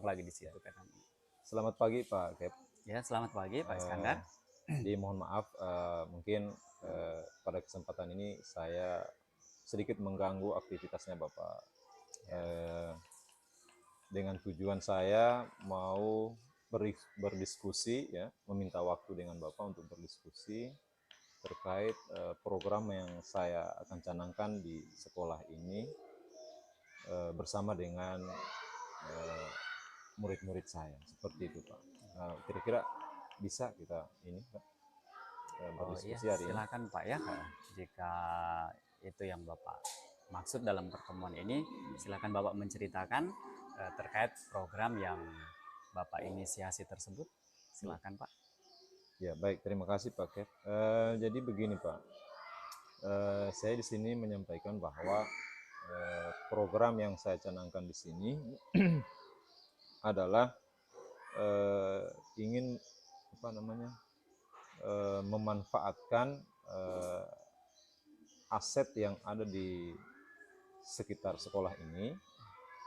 lagi di situ kan. Selamat pagi Pak Kep. Ya, selamat pagi Pak Iskandar. Jadi mohon maaf, mungkin pada kesempatan ini saya sedikit mengganggu aktivitasnya Bapak. Eh, dengan tujuan saya mau berdiskusi ya, meminta waktu dengan Bapak untuk berdiskusi terkait program yang saya akan canangkan di sekolah ini bersama dengan murid-murid saya, seperti itu Pak. Kira-kira bisa kita ini Pak, Oh iya, berdiskusi hari ini? silakan Pak ya. Jika itu yang Bapak maksud dalam pertemuan ini, silakan Bapak menceritakan terkait program yang Bapak inisiasi tersebut. Silakan Pak. Ya baik, terima kasih Pak Kev. Jadi begini Pak, saya di sini menyampaikan bahwa program yang saya canangkan di sini adalah ingin apa namanya memanfaatkan aset yang ada di sekitar sekolah ini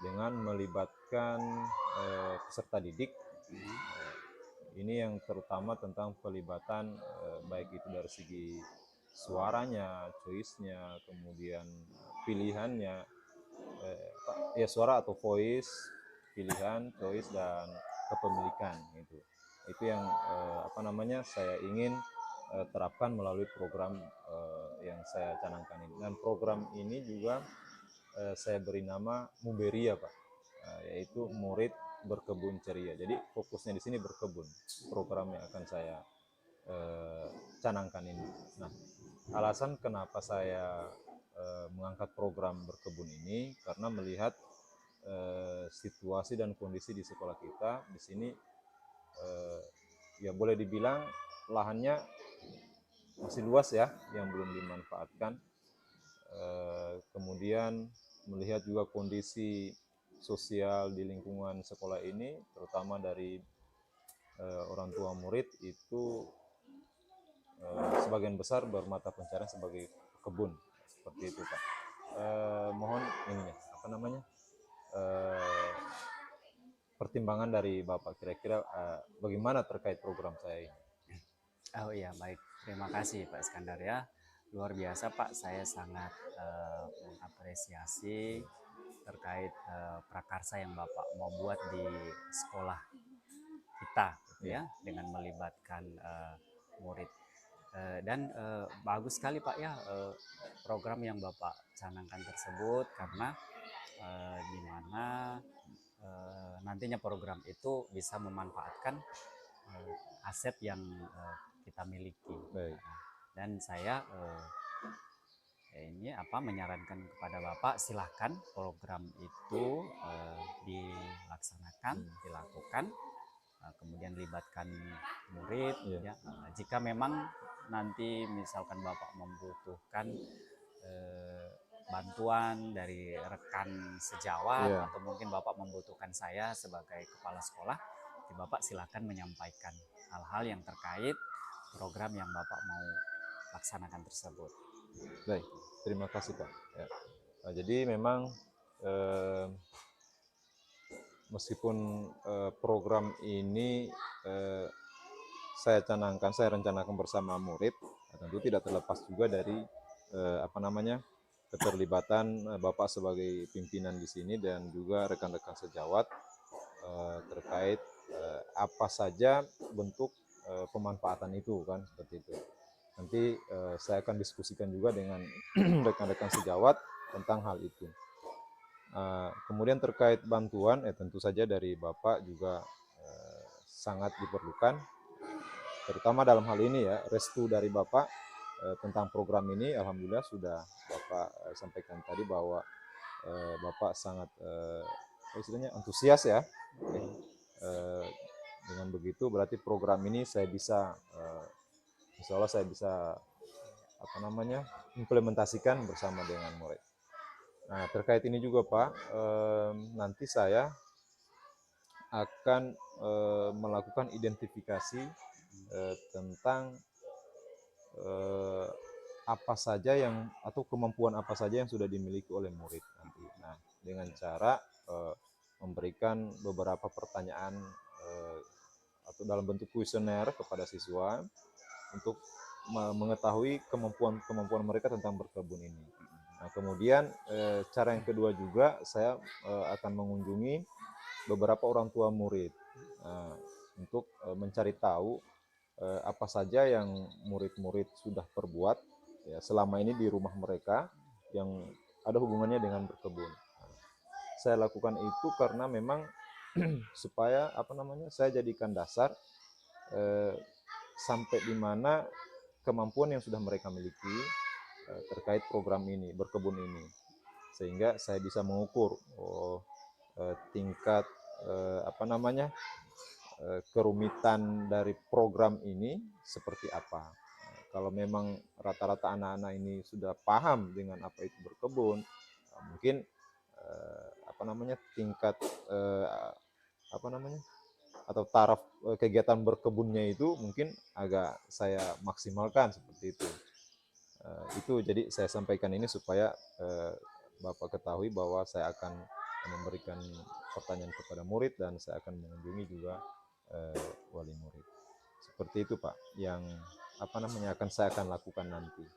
dengan melibatkan peserta didik. Ini yang terutama tentang pelibatan baik itu dari segi suaranya, choice-nya, kemudian pilihannya, ya suara atau voice, pilihan, choice dan kepemilikan itu. Itu yang apa namanya saya ingin terapkan melalui program yang saya canangkan ini. Dan program ini juga saya beri nama Muberia Pak, yaitu murid berkebun ceria. Jadi fokusnya di sini berkebun, program yang akan saya canangkan ini. Nah, alasan kenapa saya mengangkat program berkebun ini karena melihat situasi dan kondisi di sekolah kita di sini ya boleh dibilang lahannya masih luas ya yang belum dimanfaatkan. Kemudian melihat juga kondisi sosial di lingkungan sekolah ini, terutama dari orang tua murid itu sebagian besar bermata pencarian sebagai kebun, seperti itu Pak. Mohon ininya apa namanya pertimbangan dari Bapak kira-kira bagaimana terkait program saya ini? Oh iya, baik. Terima kasih Pak Iskandar ya. Luar biasa Pak, saya sangat mengapresiasi terkait prakarsa yang Bapak mau buat di sekolah kita gitu ya, dengan melibatkan murid. Dan bagus sekali Pak ya program yang Bapak canangkan tersebut, karena di mana nantinya program itu bisa memanfaatkan aset yang kita miliki. Baik. Dan saya ini menyarankan kepada Bapak, silahkan program itu dilaksanakan, dilakukan, kemudian libatkan murid. Ya, jika memang nanti misalkan Bapak membutuhkan bantuan dari rekan sejawat, atau mungkin Bapak membutuhkan saya sebagai kepala sekolah, Bapak silakan menyampaikan hal-hal yang terkait program yang Bapak mau laksanakan tersebut. Baik, terima kasih Pak. Ya. Nah, jadi memang meskipun program ini saya canangkan, saya rencanakan bersama murid, tentu tidak terlepas juga dari apa namanya keterlibatan Bapak sebagai pimpinan di sini dan juga rekan-rekan sejawat terkait apa saja bentuk pemanfaatan itu kan, seperti itu. Nanti saya akan diskusikan juga dengan rekan-rekan sejawat tentang hal itu. Kemudian terkait bantuan, tentu saja dari Bapak juga sangat diperlukan, terutama dalam hal ini ya, restu dari Bapak tentang program ini. Alhamdulillah sudah Bapak sampaikan tadi bahwa Bapak sangat istilahnya antusias ya. Dengan begitu berarti program ini saya bisa insya Allah saya bisa apa namanya implementasikan bersama dengan murid. Nah, terkait ini juga Pak, nanti saya akan melakukan identifikasi tentang apa saja yang atau kemampuan apa saja yang sudah dimiliki oleh murid nanti. Nah, dengan cara memberikan beberapa pertanyaan atau dalam bentuk kuesioner kepada siswa untuk mengetahui kemampuan mereka tentang berkebun ini. Nah, kemudian cara yang kedua juga saya akan mengunjungi beberapa orang tua murid untuk mencari tahu apa saja yang murid-murid sudah perbuat ya selama ini di rumah mereka yang ada hubungannya dengan berkebun. Saya lakukan itu karena memang supaya saya jadikan dasar sampai di mana kemampuan yang sudah mereka miliki terkait program ini, berkebun ini, sehingga saya bisa mengukur tingkat kerumitan dari program ini seperti apa. Kalau memang rata-rata anak-anak ini sudah paham dengan apa itu berkebun, mungkin tingkat atau taraf kegiatan berkebunnya itu mungkin agak saya maksimalkan seperti itu. Itu jadi saya sampaikan ini supaya Bapak ketahui bahwa saya akan memberikan pertanyaan kepada murid dan saya akan mengunjungi juga wali murid. Seperti itu Pak, yang saya akan lakukan nanti.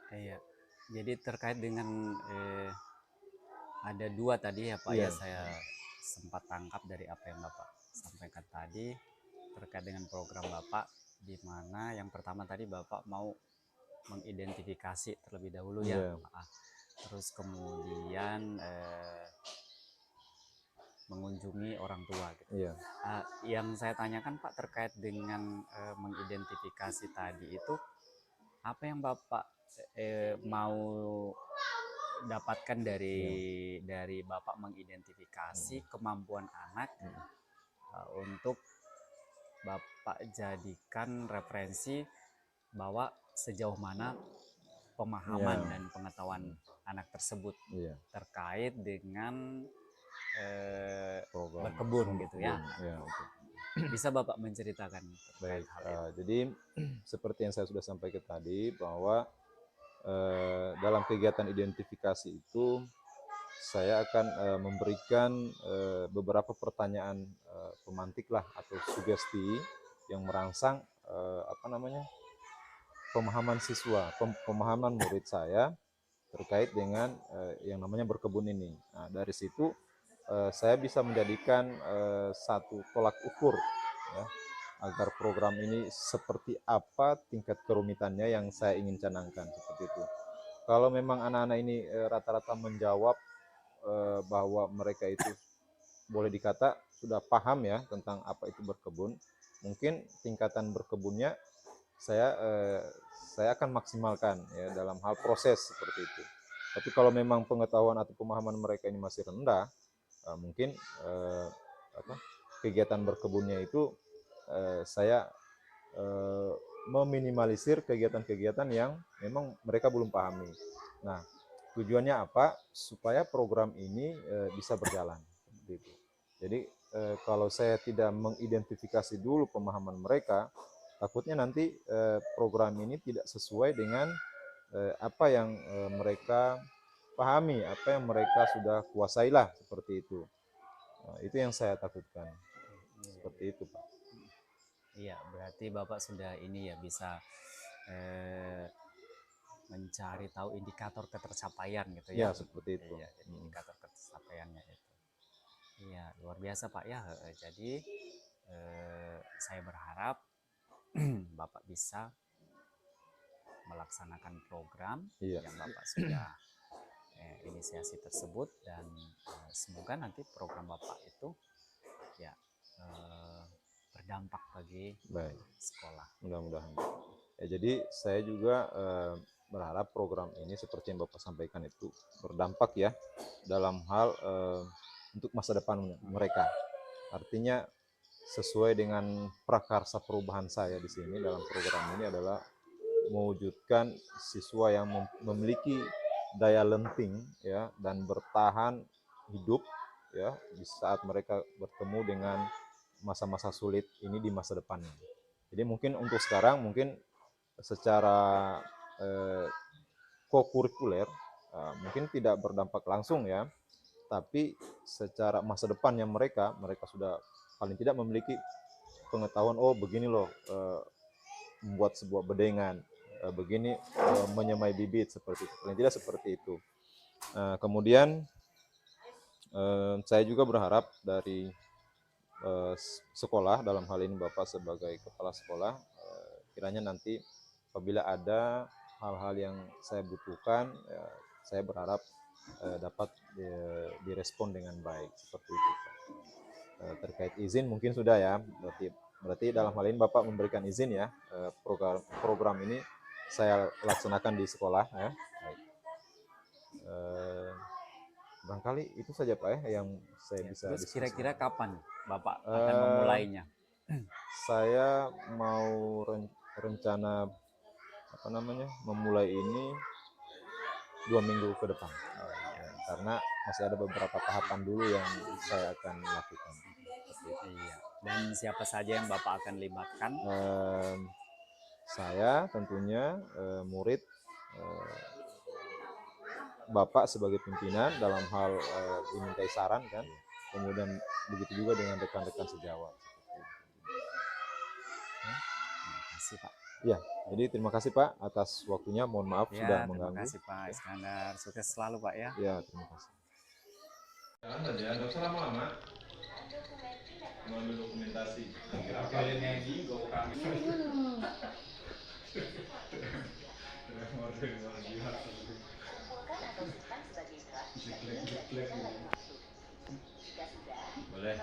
Iya. Jadi terkait dengan ada dua tadi ya Pak Iya. ya, saya sempat tangkap dari apa yang Bapak sampaikan tadi terkait dengan program Bapak, di mana yang pertama tadi Bapak mau mengidentifikasi terlebih dahulu ya, Iya. terus kemudian mengunjungi orang tua gitu. Iya. Yang saya tanyakan Pak terkait dengan mengidentifikasi tadi itu, apa yang Bapak mau dapatkan dari Bapak mengidentifikasi kemampuan anak untuk Bapak jadikan referensi bahwa sejauh mana pemahaman dan pengetahuan anak tersebut terkait dengan berkebun gitu ya. Bisa Bapak menceritakan terkait hal itu? Jadi seperti yang saya sudah sampaikan tadi bahwa dalam kegiatan identifikasi itu saya akan memberikan beberapa pertanyaan pemantik lah atau sugesti yang merangsang pemahaman siswa, pemahaman murid saya terkait dengan yang namanya berkebun ini. Nah, dari situ saya bisa menjadikan satu tolak ukur ya, agar program ini seperti apa tingkat kerumitannya yang saya ingin canangkan seperti itu. Kalau memang anak-anak ini rata-rata menjawab bahwa mereka itu boleh dikata sudah paham ya tentang apa itu berkebun, mungkin tingkatan berkebunnya saya akan maksimalkan ya dalam hal proses seperti itu. Tapi kalau memang pengetahuan atau pemahaman mereka ini masih rendah, mungkin kegiatan berkebunnya itu saya meminimalisir kegiatan-kegiatan yang memang mereka belum pahami. Nah, tujuannya apa? Supaya program ini bisa berjalan seperti itu. Jadi kalau saya tidak mengidentifikasi dulu pemahaman mereka, takutnya nanti program ini tidak sesuai dengan apa yang mereka pahami, apa yang mereka sudah kuasailah seperti itu. Itu yang saya takutkan. Seperti itu, Pak. Iya, berarti Bapak sudah ini ya bisa mencari tahu indikator ketercapaian gitu ya. Ya, seperti itu. Iya, jadi indikator ketercapaiannya itu. Iya, luar biasa Pak ya. Jadi saya berharap Bapak bisa melaksanakan program yang Bapak sudah inisiasi tersebut, dan semoga nanti program Bapak itu ya berdampak bagi sekolah. Mudah-mudahan. Ya, jadi saya juga berharap program ini seperti yang Bapak sampaikan itu berdampak ya dalam hal untuk masa depan mereka. Artinya sesuai dengan prakarsa perubahan saya di sini dalam program ini adalah mewujudkan siswa yang memiliki daya lenting ya dan bertahan hidup ya di saat mereka bertemu dengan masa-masa sulit ini di masa depannya. Jadi mungkin untuk sekarang mungkin secara kokurikuler mungkin tidak berdampak langsung ya, tapi secara masa depannya mereka sudah paling tidak memiliki pengetahuan, oh begini loh membuat sebuah bedengan, begini menyemai bibit, seperti itu, paling tidak seperti itu. Kemudian saya juga berharap dari sekolah, dalam hal ini Bapak sebagai kepala sekolah, kiranya nanti apabila ada hal-hal yang saya butuhkan, saya berharap dapat direspon dengan baik, seperti itu. Terkait izin mungkin sudah ya, berarti dalam hal ini Bapak memberikan izin ya, program ini saya laksanakan di sekolah ya. Baik. Barangkali itu saja Pak ya yang saya bisa Terus diskusikan. kira-kira kapan Bapak akan memulainya? Saya mau rencana memulai ini 2 minggu ke depan. Karena masih ada beberapa tahapan dulu yang saya akan lakukan. Iya. Dan siapa saja yang Bapak akan libatkan? Saya tentunya, murid, Bapak sebagai pimpinan dalam hal dimintai saran kan, kemudian begitu juga dengan rekan-rekan sejawat. Terima kasih Pak. Ya, jadi terima kasih Pak atas waktunya. Mohon maaf sudah Terima mengganggu. kasih Pak Iskandar. Sukses selalu Pak ya. Ya, terima kasih. Jangan saja, nggak usah lama-lama. Mengambil dokumentasi. Boleh.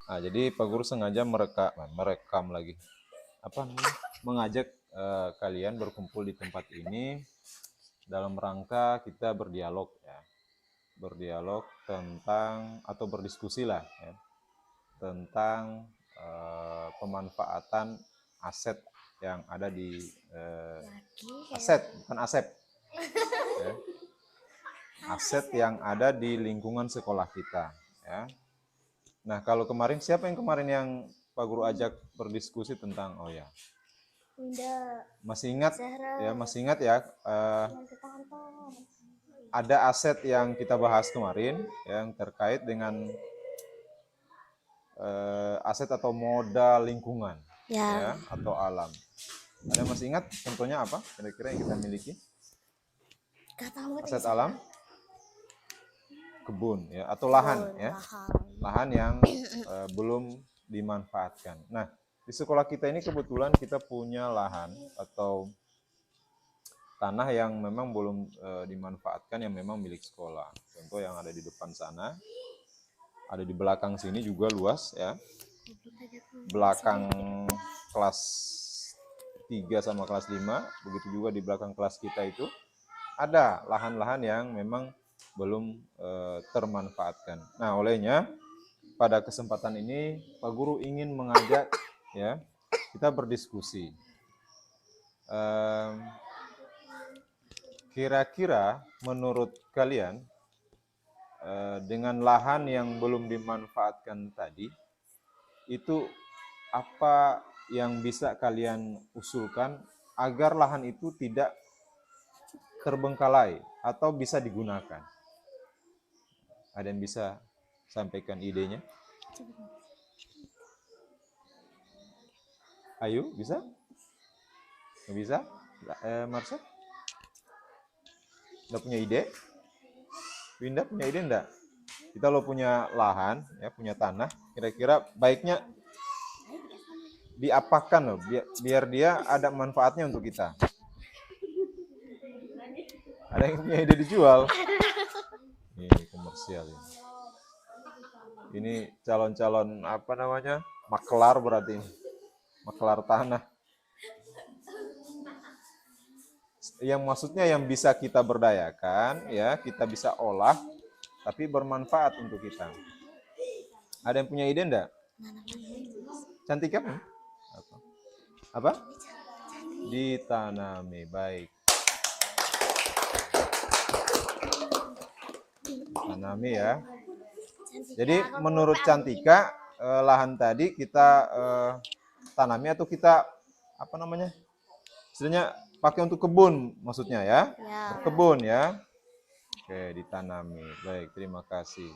Nah, jadi Pak Guru sengaja merekam lagi. Mengajak kalian berkumpul di tempat ini dalam rangka kita berdialog ya. Berdialog tentang atau berdiskusi lah ya, tentang pemanfaatan aset yang ada di bukan asep ya. Aset yang ada di lingkungan sekolah kita ya. Nah, kalau kemarin siapa yang Pak Guru ajak berdiskusi tentang masih ingat ya, ada aset yang kita bahas kemarin yang terkait dengan aset atau modal lingkungan ya, atau alam. Ada masih ingat contohnya apa kira-kira yang kita miliki? Aset alam, kebun ya, atau lahan ya, lahan yang belum dimanfaatkan. Nah, di sekolah kita ini kebetulan kita punya lahan atau tanah yang memang belum dimanfaatkan, yang memang milik sekolah. Contoh yang ada di depan sana, ada di belakang sini juga luas ya. Belakang kelas 3 sama kelas 5, begitu juga di belakang kelas kita itu ada lahan-lahan yang memang belum termanfaatkan. Nah, olehnya pada kesempatan ini Pak Guru ingin mengajak ya, kita berdiskusi. Kira-kira menurut kalian dengan lahan yang belum dimanfaatkan tadi, itu apa yang bisa kalian usulkan agar lahan itu tidak terbengkalai atau bisa digunakan? Ada yang bisa sampaikan idenya? Ayo, bisa? Nggak bisa? Marsha? Nggak punya ide? Winda punya ide enggak? Kita lo punya lahan, ya, punya tanah, kira-kira baiknya diapakan loh, biar dia ada manfaatnya untuk kita. Ada yang punya ide dijual? Ini komersial ini. Ini calon-calon maklar berarti ini. Maklar tanah. Yang maksudnya yang bisa kita berdayakan ya, kita bisa olah tapi bermanfaat untuk kita. Ada yang punya ide enggak? Cantik kan? Apa? Ditanami, baik. Tanami ya. Jadi menurut Cantika, lahan tadi kita tanami atau kita istilahnya pakai untuk kebun maksudnya ya? Ya. Berkebun ya. Oke, ditanami. Baik, terima kasih.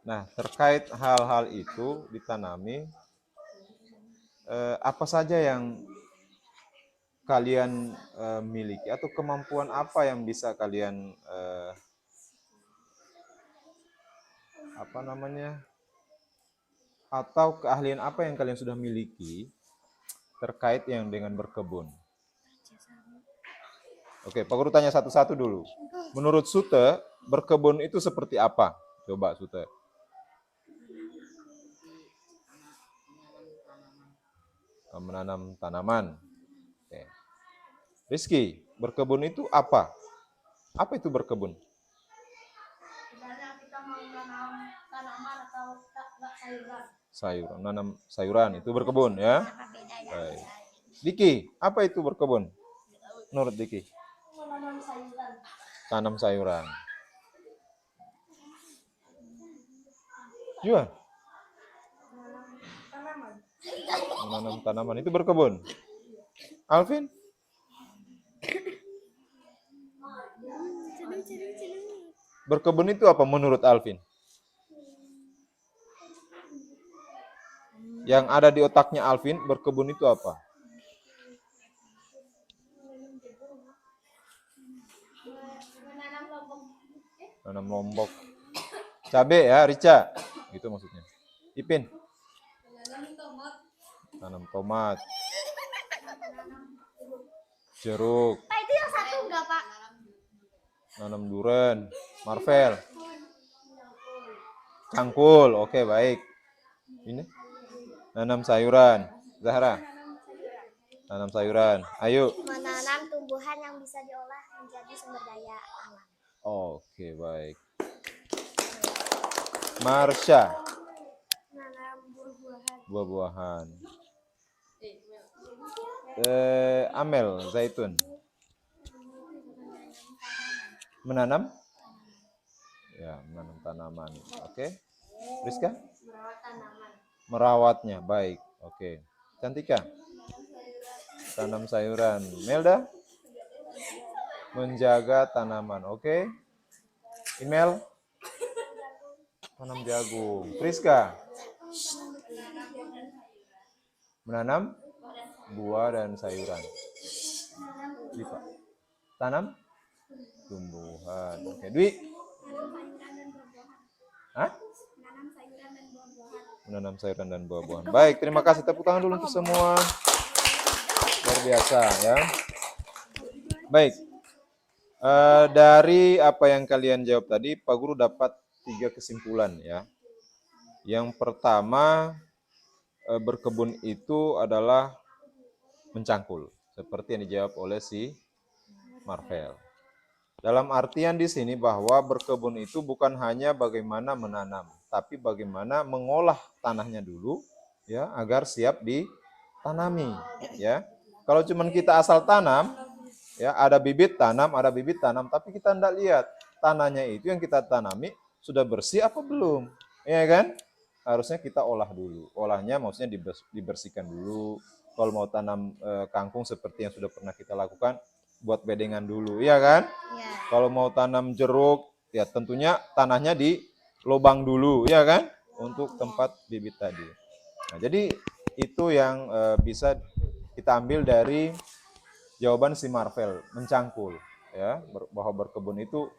Nah, terkait hal-hal itu ditanami, apa saja yang kalian miliki atau kemampuan apa yang bisa kalian apa namanya? Atau keahlian apa yang kalian sudah miliki terkait yang dengan berkebun? Oke, Pak Guru tanya satu-satu dulu. Menurut Sute, berkebun itu seperti apa? Coba Sute. Menanam tanaman. Oke. Rizky, berkebun itu apa? Apa itu berkebun? Misalnya kita mau menanam tanaman atau sayuran. Sayuran, nanam sayuran itu berkebun ya. Apa bedanya? Baik. Diki, apa itu berkebun? Menurut Diki? Menanam sayuran. Tanam sayuran. Juan? Tanaman. Menanam tanaman itu berkebun. Alvin? Berkebun itu apa menurut Alvin? Yang ada di otaknya Alvin, berkebun itu apa? Menanam lombok. Nanam lombok. Cabe ya, Rica. Gitu maksudnya. Ipin? Menanam tomat. Tanam tomat. Jeruk. Pak itu yang satu enggak Pak? Nanam duren. Marvel. Cangkul. Oke, baik. Ini? Nanam sayuran. Zahra? Nanam sayuran. Ayo. Menanam tumbuhan yang bisa diolah menjadi sumber daya alam. Oke, baik. Marsha? Menanam buah-buahan. Buah-buahan. Amel, Zaitun. Menanam? Ya, menanam tanaman. Oke. Rizka? Merawat tanaman. Merawatnya, baik. Oke. Cantika? Tanam sayuran. Melda? Menjaga tanaman. Oke. Imel? Tanam jagung. Priska? Menanam buah dan sayuran. Dipa? Tanam tumbuhan. Oke, Dwi? Hah? Menanam sayuran dan buah-buahan. Baik, terima kasih. Tepuk tangan dulu untuk semua. Luar biasa ya. Baik. Dari apa yang kalian jawab tadi, Pak Guru dapat 3 kesimpulan ya. Yang pertama, berkebun itu adalah mencangkul, seperti yang dijawab oleh si Marvel. Dalam artian di sini bahwa berkebun itu bukan hanya bagaimana menanam, tapi bagaimana mengolah tanahnya dulu ya agar siap ditanami ya. Kalau cuman kita asal tanam ya, ada bibit tanam, tapi kita tidak lihat tanahnya itu yang kita tanami sudah bersih apa belum, ya kan? Harusnya kita olah dulu. Olahnya maksudnya dibersihkan dulu. Kalau mau tanam kangkung seperti yang sudah pernah kita lakukan, buat bedengan dulu, ya kan? Ya. Kalau mau tanam jeruk, ya tentunya tanahnya di lubang dulu, ya kan? Untuk tempat bibit tadi. Nah, jadi itu yang bisa kita ambil dari jawaban si Marvel, mencangkul, ya, bahwa berkebun itu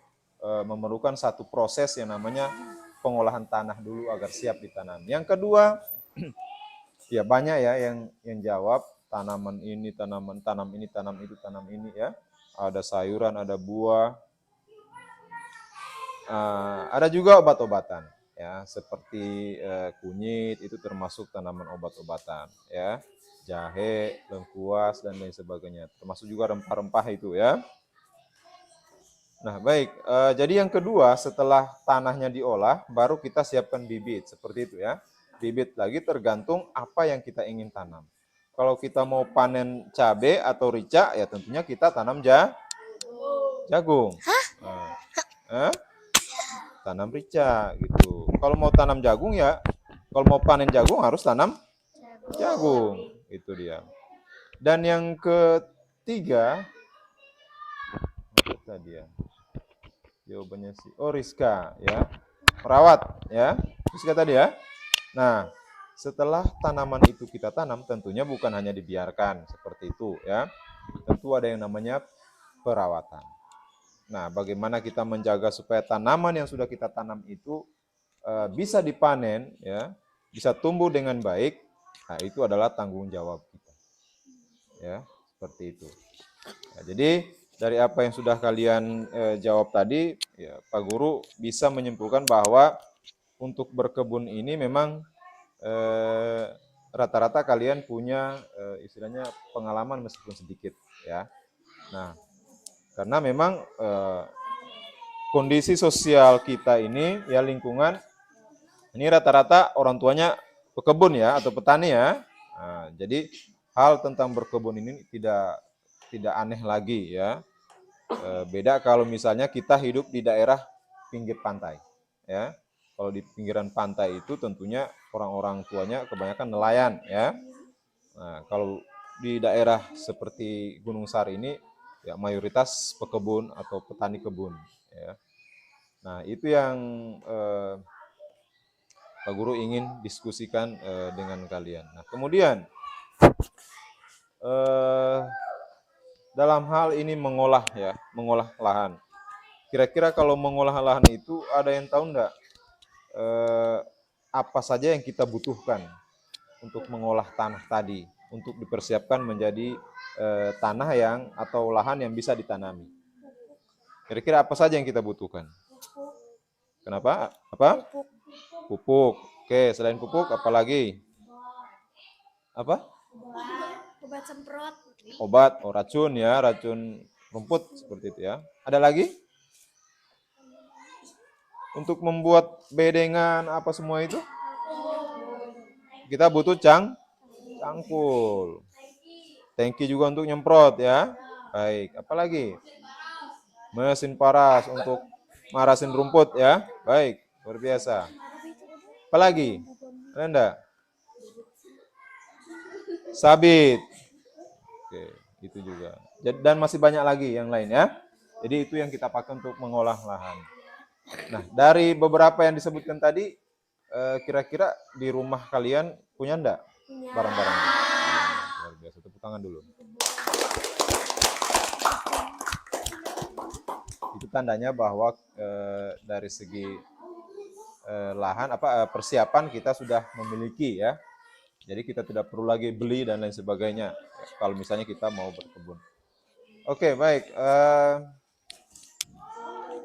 memerlukan satu proses yang namanya pengolahan tanah dulu agar siap ditanam. Yang kedua, ya banyak ya yang jawab tanaman ini, tanam ini ya. Ada sayuran, ada buah, ada juga obat-obatan ya, seperti kunyit itu termasuk tanaman obat-obatan ya. Jahe, lengkuas dan lain sebagainya. Termasuk juga rempah-rempah itu ya. Nah, baik. Jadi yang kedua, setelah tanahnya diolah, baru kita siapkan bibit. Seperti itu ya. Bibit lagi tergantung apa yang kita ingin tanam. Kalau kita mau panen cabai atau rica, ya tentunya kita tanam jagung. Tanam rica gitu. Kalau mau tanam jagung ya, kalau mau panen jagung harus tanam jagung. Itu dia. Dan yang 3, apa tadi ya? Jawabannya sih, oh Rizka ya, merawat ya, Rizka tadi ya. Nah, setelah tanaman itu kita tanam, tentunya bukan hanya dibiarkan seperti itu ya. Tentu ada yang namanya perawatan. Nah, bagaimana kita menjaga supaya tanaman yang sudah kita tanam itu bisa dipanen ya, bisa tumbuh dengan baik. Nah, itu adalah tanggung jawab kita. Ya, seperti itu. Ya, jadi dari apa yang sudah kalian jawab tadi, ya, Pak Guru bisa menyimpulkan bahwa untuk berkebun ini memang rata-rata kalian punya istilahnya pengalaman meskipun sedikit, ya. Nah, karena memang kondisi sosial kita ini, ya lingkungan ini rata-rata orang tuanya pekebun ya atau petani ya. Nah, jadi hal tentang berkebun ini tidak aneh lagi ya. Beda kalau misalnya kita hidup di daerah pinggir pantai, ya. Kalau di pinggiran pantai itu tentunya orang-orang tuanya kebanyakan nelayan, ya. Nah, kalau di daerah seperti Gunung Sari ini, ya mayoritas pekebun atau petani kebun, ya. Nah, itu yang Pak Guru ingin diskusikan dengan kalian. Nah, kemudian dalam hal ini mengolah lahan. Kira-kira kalau mengolah lahan itu ada yang tahu enggak apa saja yang kita butuhkan untuk mengolah tanah tadi, untuk dipersiapkan menjadi tanah yang atau lahan yang bisa ditanami. Kira-kira apa saja yang kita butuhkan? Kenapa? Apa? Pupuk. Oke, selain pupuk apa lagi? Apa? Obat semprot. Obat, racun ya, racun rumput seperti itu ya. Ada lagi? Untuk membuat bedengan apa semua itu? Kita butuh cangkul. Tangki juga untuk nyemprot ya. Baik, apa lagi? Mesin paras untuk marasin rumput ya. Baik, luar biasa. Apa lagi? Ada enggak? Sabit. Oke, itu juga. Dan masih banyak lagi yang lain ya. Jadi itu yang kita pakai untuk mengolah lahan. Nah, dari beberapa yang disebutkan tadi, kira-kira di rumah kalian punya enggak barang-barang itu? Luar biasa, tepuk tangan dulu. Itu tandanya bahwa dari segi lahan persiapan kita sudah memiliki ya. Jadi kita tidak perlu lagi beli dan lain sebagainya kalau misalnya kita mau berkebun. Oke, baik.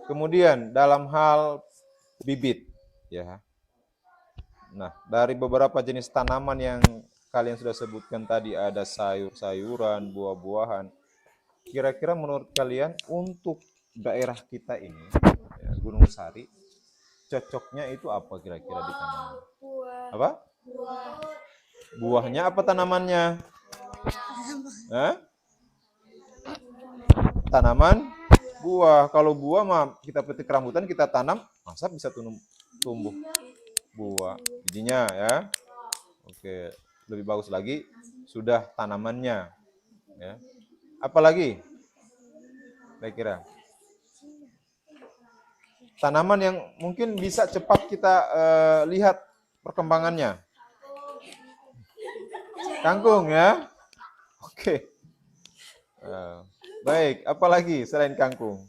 Kemudian dalam hal bibit ya. Nah, dari beberapa jenis tanaman yang kalian sudah sebutkan tadi, ada sayur-sayuran, buah-buahan. Kira-kira menurut kalian untuk daerah kita ini, ya, Gunung Sari, cocoknya itu apa kira-kira ditanam? Apa? Buahnya apa tanamannya? Hah? Tanaman buah. Kalau buah mah kita petik rambutan, kita tanam, masa bisa tumbuh buah bijinya ya. Oke, lebih bagus lagi sudah tanamannya ya. Apalagi kira-kira tanaman yang mungkin bisa cepat kita lihat perkembangannya. Kangkung ya. Oke. Baik, apalagi selain kangkung?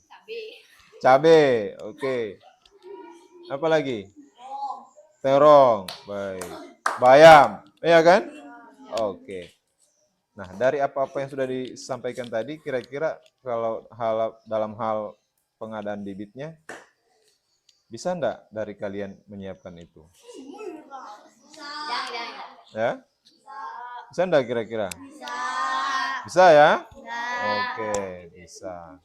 Cabe. Oke. Apalagi? Terong. Baik. Bayam. Iya kan? Oke. Nah, dari apa-apa yang sudah disampaikan tadi, kira-kira kalau dalam hal pengadaan bibitnya, bisa enggak dari kalian menyiapkan itu? Ya? Bisa enggak kira-kira? Bisa ya? Oke, bisa.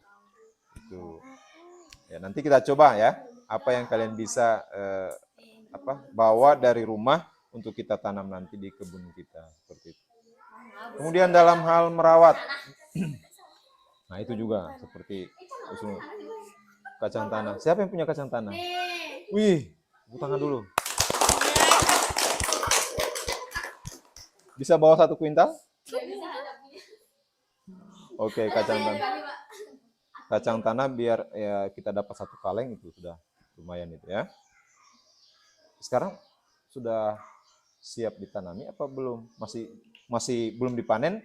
Itu. Ya, nanti kita coba ya, apa yang kalian bisa bawa dari rumah untuk kita tanam nanti di kebun kita seperti itu. Kemudian dalam hal merawat, nah itu juga seperti kacang tanah. Siapa yang punya kacang tanah? Wih, tepuk tangan dulu. Bisa bawa 1 kuintal? Oke, kacang tanah biar ya kita dapat 1 kaleng itu sudah lumayan itu ya. Sekarang sudah siap ditanami apa belum? Masih belum dipanen?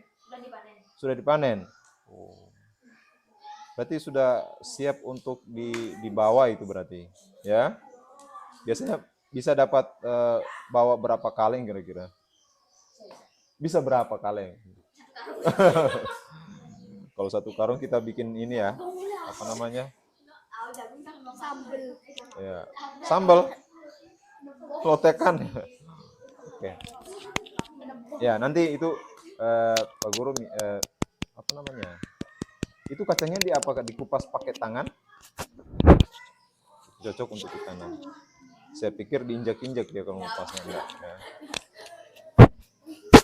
Sudah dipanen. Oh. Berarti sudah siap untuk dibawa itu berarti, ya. Biasanya bisa dapat bawa berapa kaleng kira-kira? Bisa berapa kaleng? Kalau 1 karung kita bikin ini ya, apa namanya? Sambel. Ya, sambal, lotekan. Oke. Ya, nanti itu Pak Guru apa namanya? Itu kacangnya dikupas pakai tangan? Cocok untuk ditanam. Saya pikir diinjak-injak dia kalau ngupasnya enggak. Ya.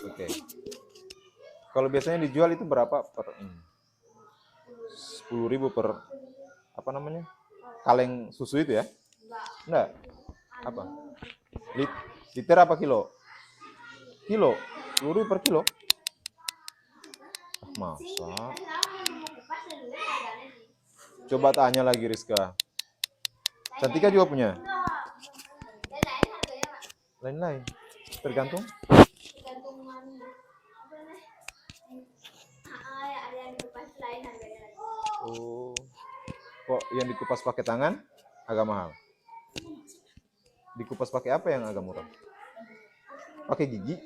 Oke. Kalau biasanya dijual itu berapa per 10.000 per apa namanya? Kaleng susu itu ya? Enggak. Apa? Liter apa kilo? Kilo. 10.000 per kilo? Masa? Coba tanya lagi Rizka. Cantika juga punya? Lain-lain. Tergantung. Oh. Kok yang dikupas pakai tangan agak mahal? Dikupas pakai apa yang agak murah? Pakai gigi?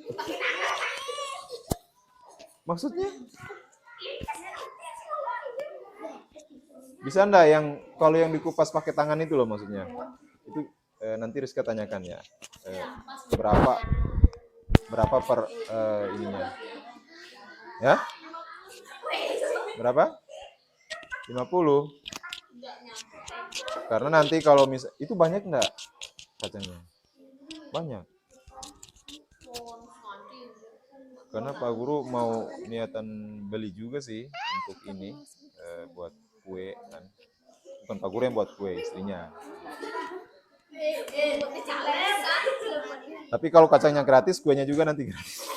Maksudnya? Bisa enggak kalau yang dikupas pakai tangan itu loh maksudnya? Itu nanti Rizka tanyakan ya. Berapa per ininya? Ya? Berapa? 50. Karena nanti kalau itu banyak enggak kacangnya? Banyak. Karena Pak Guru mau niatan beli juga sih untuk ini buat kue kan. Bukan Pak Guru yang buat kue, istrinya. Tapi kalau kacangnya gratis, kuenya juga nanti gratis.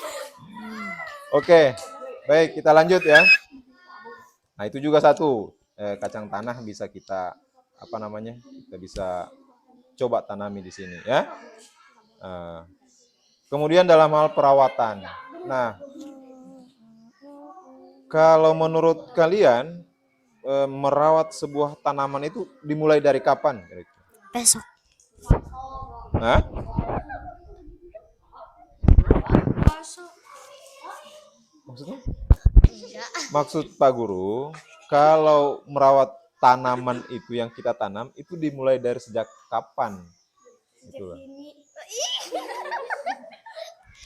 Oke, baik kita lanjut ya. Nah itu juga satu kacang tanah bisa kita apa namanya? Kita bisa coba tanami di sini ya. Kemudian dalam hal perawatan. Nah, kalau menurut kalian merawat sebuah tanaman itu dimulai dari kapan? Besok. Hah? Maksudnya? Maksud Pak Guru, kalau merawat tanaman itu yang kita tanam itu dimulai dari sejak kapan? Itulah.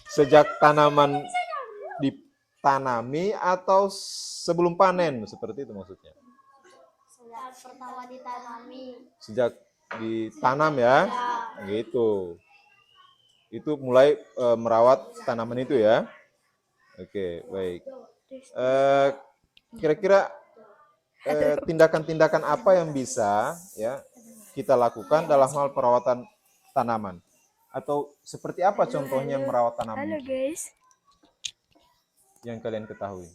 Sejak tanaman ditanami atau sebelum panen seperti itu maksudnya? Sejak pertama ditanami. Sejak ditanam ya, gitu. Itu mulai merawat tanaman itu ya. Oke, baik. Kira-kira tindakan-tindakan apa yang bisa ya kita lakukan dalam hal perawatan tanaman? Atau seperti apa contohnya merawat tanaman? Halo guys. Yang kalian ketahui.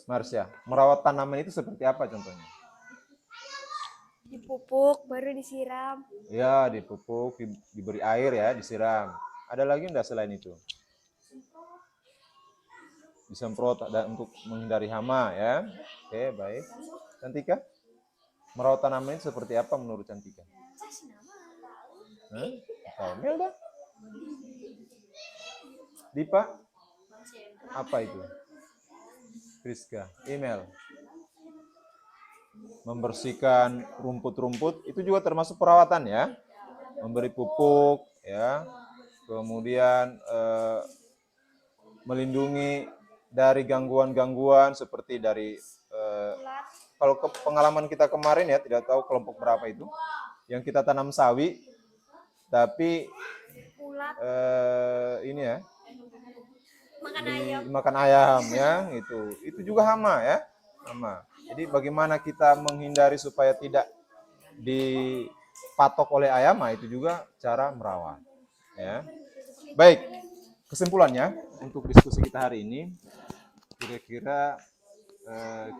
Marsya, merawat tanaman itu seperti apa contohnya? Dipupuk, baru disiram. Ya, dipupuk, diberi air ya, disiram. Ada lagi enggak selain itu? Disemprot untuk menghindari hama ya. Oke, baik. Cantika? Merawat tanaman itu seperti apa menurut Cantika? Melda? Dipa? Apa itu? Rizka? Email? Membersihkan rumput-rumput itu juga termasuk perawatan ya. Memberi pupuk ya. Kemudian melindungi dari gangguan-gangguan seperti dari kalau pengalaman kita kemarin ya, tidak tahu kelompok berapa itu yang kita tanam sawi tapi ini ya makan ayam ya, itu juga hama ya, hama. Jadi bagaimana kita menghindari supaya tidak dipatok oleh ayam, itu juga cara merawat ya. Baik, kesimpulannya untuk diskusi kita hari ini kira-kira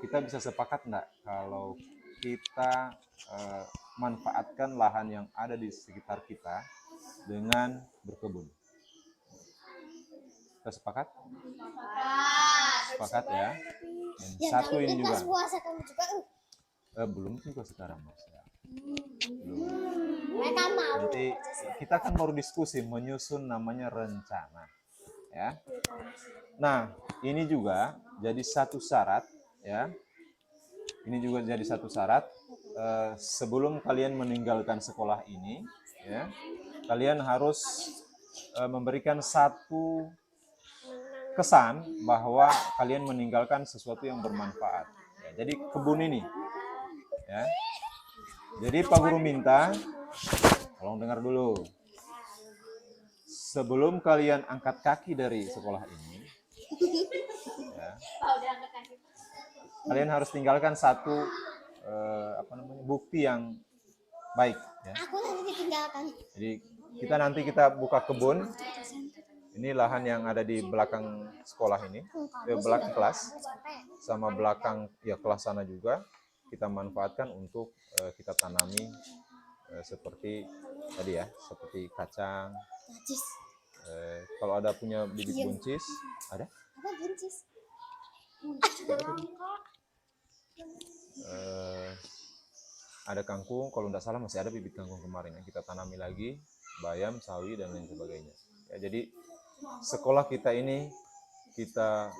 kita bisa sepakat nggak kalau kita manfaatkan lahan yang ada di sekitar kita dengan berkebun? Kita sepakat? Sepakat ya. Dan satu ini juga. Puasa kamu juga. Belum juga sekarang Mas. Belum. Mereka mau. Nanti kita kan baru diskusi menyusun namanya rencana. Ya. Nah, ini juga jadi satu syarat ya. Ini juga jadi satu syarat sebelum kalian meninggalkan sekolah ini ya. Kalian harus memberikan satu kesan bahwa kalian meninggalkan sesuatu yang bermanfaat. Ya, jadi kebun ini ya. Jadi Pak Guru minta tolong dengar dulu. Sebelum kalian angkat kaki dari sekolah ini, ya, kalian harus tinggalkan satu bukti yang baik. Ya. Aku nanti ditinggalkan. Jadi nanti kita buka kebun. Ini lahan yang ada di belakang sekolah ini, belakang kelas, sama belakang ya kelas sana juga kita manfaatkan untuk kita tanami seperti tadi ya, seperti kacang. Kalau ada punya bibit buncis, ada? Apa buncis? Ada kangkung, kalau tidak salah masih ada bibit kangkung kemarin yang kita tanami lagi, bayam, sawi dan lain sebagainya. Ya, jadi sekolah kita ini kita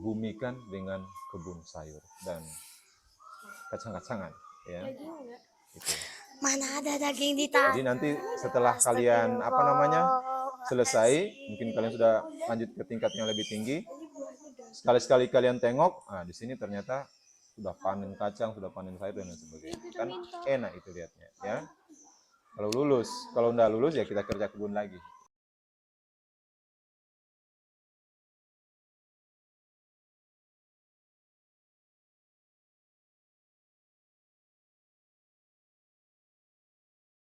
bumikan dengan kebun sayur dan kacang-kacangan, ya. Gitu. Mana ada daging di tanah? Jadi nanti setelah kalian selesai, mungkin kalian sudah lanjut ke tingkat yang lebih tinggi. Sekali-sekali kalian tengok, di sini ternyata sudah panen kacang, sudah panen sayur dan lain sebagainya. Kan enak itu lihatnya, ya. Kalau lulus, kalau enggak lulus ya kita kerja kebun lagi.